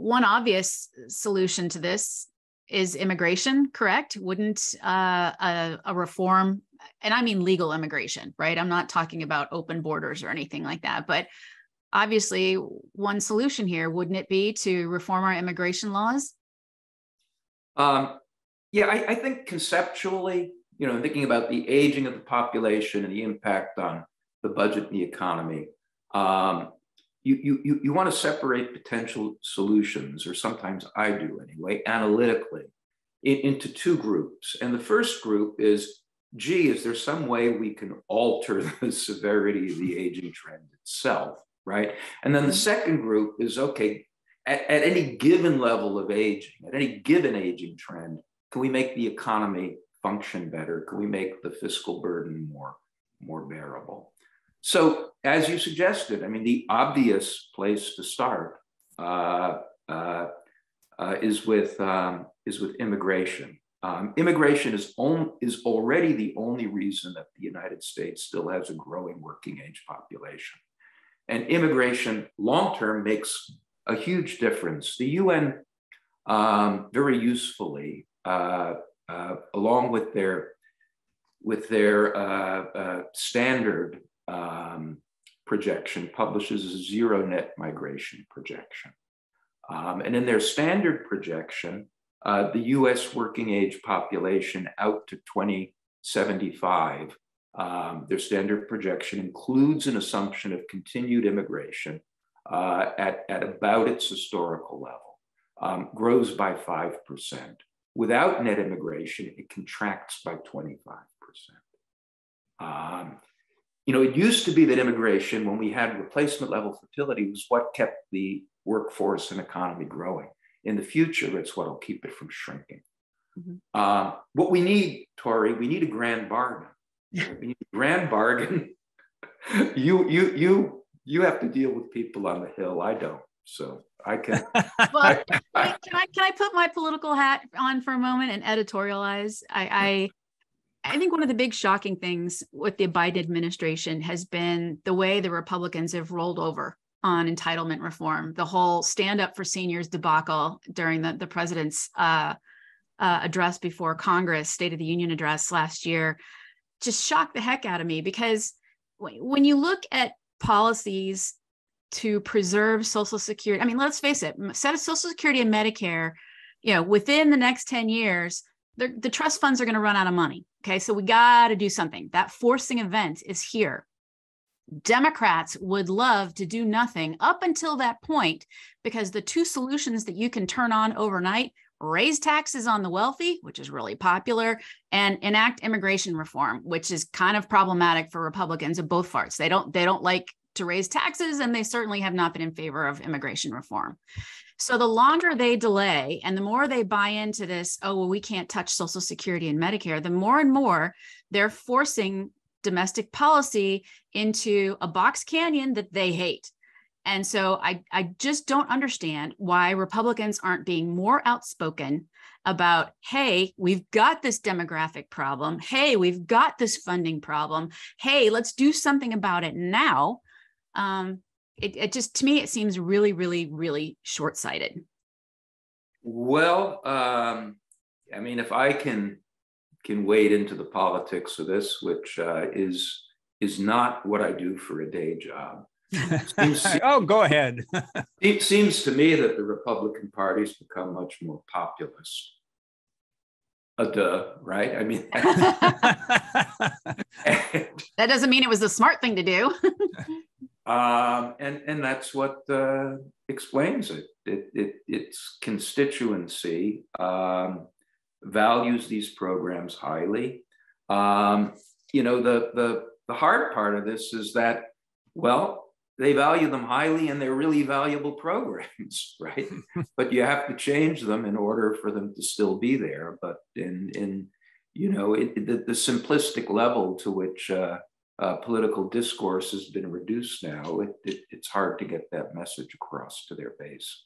one obvious solution to this is immigration, correct? Wouldn't a reform, and I mean legal immigration, right? I'm not talking about open borders or anything like that, but obviously one solution here, wouldn't it be to reform our immigration laws? Yeah, I think conceptually, thinking about the aging of the population and the impact on the budget and the economy, you want to separate potential solutions, or sometimes I do anyway, analytically, into two groups. And the first group is, is there some way we can alter the severity of the aging trend itself, right? And then the second group is, okay, at any given level of aging, at any given aging trend, can we make the economy function better? Can we make the fiscal burden more bearable? So, as you suggested, I mean, the obvious place to start is with immigration. Immigration is already the only reason that the United States still has a growing working age population, and immigration long term makes a huge difference. The UN very usefully, along with their standard projection, publishes a zero net migration projection. And in their standard projection, the US working age population out to 2075, their standard projection includes an assumption of continued immigration at about its historical level, grows by 5%. Without net immigration, it contracts by 25%. It used to be that immigration, when we had replacement level fertility, was what kept the workforce and economy growing. In the future, it's what will keep it from shrinking. Mm-hmm. What we need, Tori, we need a grand bargain. We need a grand bargain. You have to deal with people on the Hill. I don't, so I can. Well, can I put my political hat on for a moment and editorialize? I think one of the big shocking things with the Biden administration has been the way the Republicans have rolled over on entitlement reform. The whole stand up for seniors debacle during the president's address before Congress, State of the Union address last year, just shocked the heck out of me, because when you look at policies to preserve Social Security, I mean, let's face it, set of Social Security and Medicare, within the next 10 years, the trust funds are going to run out of money. Okay, so we got to do something. That forcing event is here. Democrats would love to do nothing up until that point, because the two solutions that you can turn on overnight: raise taxes on the wealthy, which is really popular, and enact immigration reform, which is kind of problematic for Republicans of both parts. They don't like to raise taxes, and they certainly have not been in favor of immigration reform. So the longer they delay and the more they buy into this, oh, well, we can't touch Social Security and Medicare, the more and more they're forcing domestic policy into a box canyon that they hate. And so I just don't understand why Republicans aren't being more outspoken about, hey, we've got this demographic problem. Hey, we've got this funding problem. Hey, let's do something about it now. It just, to me, it seems really, really, really short-sighted. Well, I mean, if I can wade into the politics of this, which is not what I do for a day job. Go ahead. It seems to me that the Republican Party's become much more populist. Right? I mean, that doesn't mean it was the smart thing to do. And that's what explains it. Its constituency values these programs highly. The hard part of this is that, well, they value them highly and they're really valuable programs, right? But you have to change them in order for them to still be there. But the simplistic level to which political discourse has been reduced now, it's hard to get that message across to their base.